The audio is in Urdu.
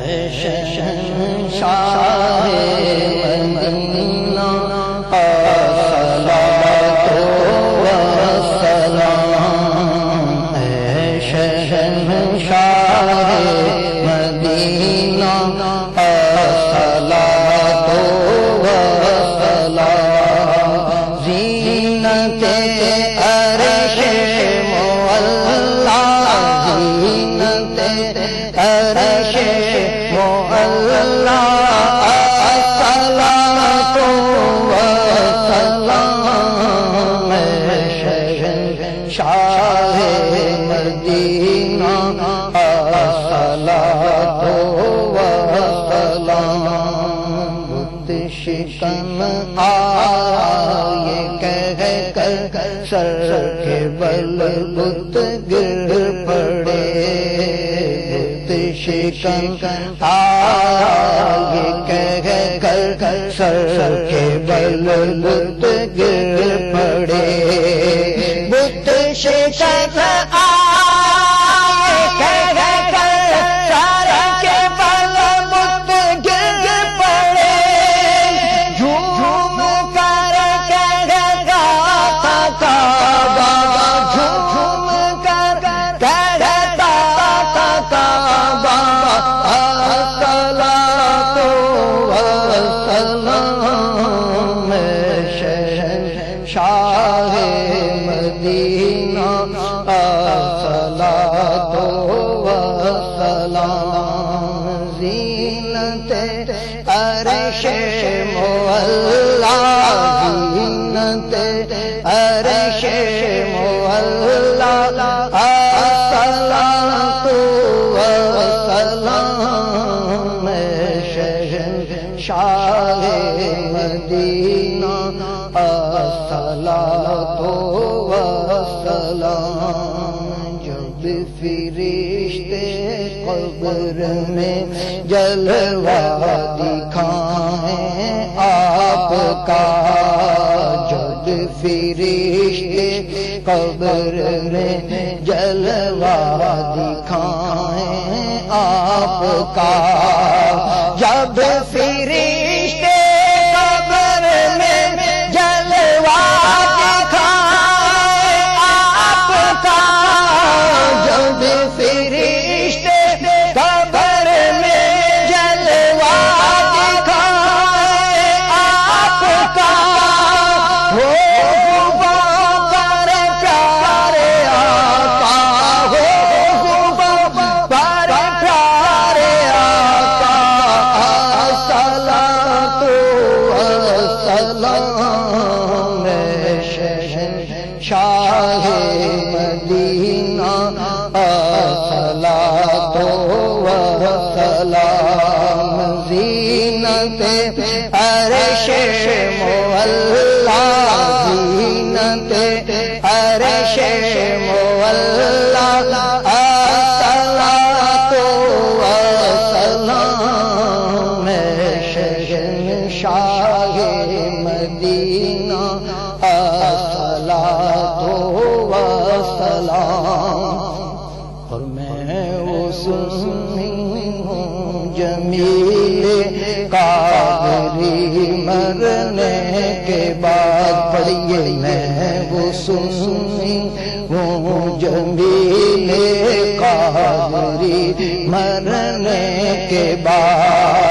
شہنشاہ مدینہ الصلاۃ والسلام، اے شہنشاہ مدینہ الصلاۃ والسلام، زینت عرش معلا، زینت عرش معلا، الصلاۃ والسلام، شہنشاہ مدینہ الصلاۃ والسلام، بت شکن آئے کہہ کر سر کے بل بت گر پڑے، بت شکن آئے کہہ کر سر کے بل بت گر پڑے، بت شکن شاہ مدینہ الصلاۃ والسلام، زینت عرش معلا، زینت عرش معلا، الصلاۃ والسلام، شہنشاہ مدینہ الصلاۃ والسلام، جب فرشتے قبر میں جلوہ دکھائیں آپ کا، جب فرشتے قبر میں جلوہ دکھائیں آپ کا، جب فرشتے قبر میں جلوہ دکھائیں آپ کا، جب فرشتے قبر میں جلوہ دکھائیں آپ کا، ہو پر پیارے آقا، ہو پر پیارے آقا، الصلاۃ والسلام، شہنشاہ مدینہ الصلاۃ والسلام، زینت عرش معلا، زینت عرش معلا، الصلاۃ والسلام، شہنشاہ مدینہ الصلاۃ والسلام، اور میں اس ہوں جمیل قادری، مرنے کے بعد پڑھیے، میں وہ سنی ہوں جمیل قادری، مرنے کے بعد